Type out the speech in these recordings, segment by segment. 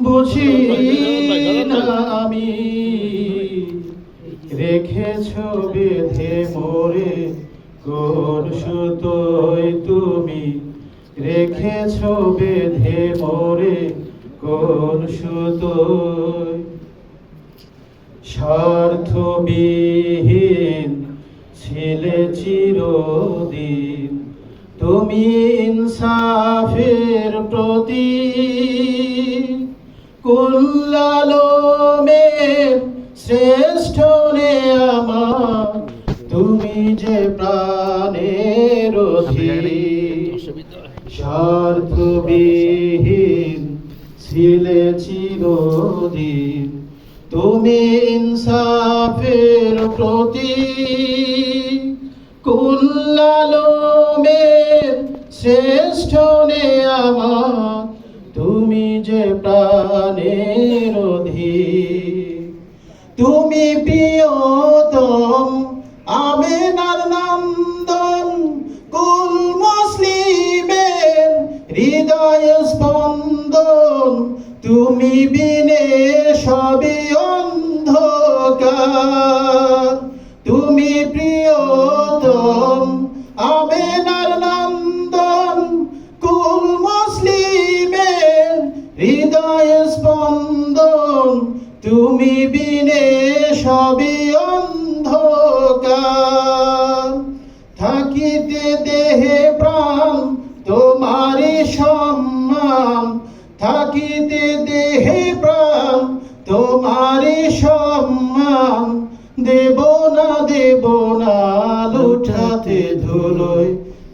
বুঝি না আমি রেখেছ বেঁধে মোরে কোন সুতোয় তুমি রেখেছ বেঁধে মোরে কোন সুতোয় স্বার্থবিহীন ছিলে চিরদিন তুমি ইনসাফের প্রতীক কুল্লালোমের শ্রেষ্ঠ রে আমার তুমি যে প্রাণের অধিক স্বার্থবিহীন ছিলে চিরদিন তুমি ইনসাফের প্রতীক কুল্লালোমের শ্রেষ্ঠ নে আমার তুমি যে প্রাণের অধিক তুমি প্রিয়তম আমেনার নন্দন কুল মুসলিমের হৃদয় স্পন্দন তুমি বিনে সবই অন্ধকার তুমি প্রিয়তম আমেনার নন্দন কুল মুসলিমের হৃদয় স্পন্দন তুমি বিনে সবই অন্ধকার থাকিতে দেহে প্রাণ তোমারই সম্মান থাকিতে দেহে প্রাণ তোমারই সম্মান দেব না লুঠাতে ধুলোয়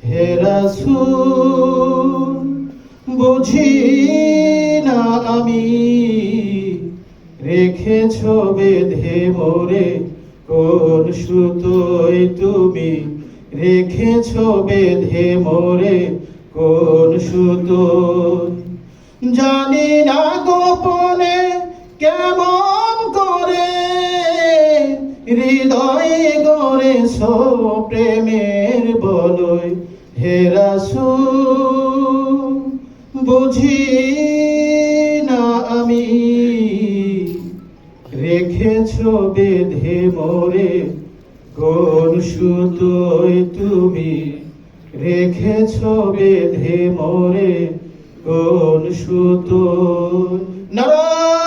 হে রাসূল বুঝি না আমি রেখেছ বেঁধে মোরে কোন সুতোয় তুমি রেখেছ বেঁধে মোরে কোন সুতোয় জানি না গোপনে কেমন করে হৃদয়ে গড়েছ প্রেমের বলয় হে রাসূল বুঝি না আমি রেখেছ বেঁধে মোরে কোন সুতোয় তুমি রেখেছ বেঁধে মোরে কোন সুতোয় নারায়ণ।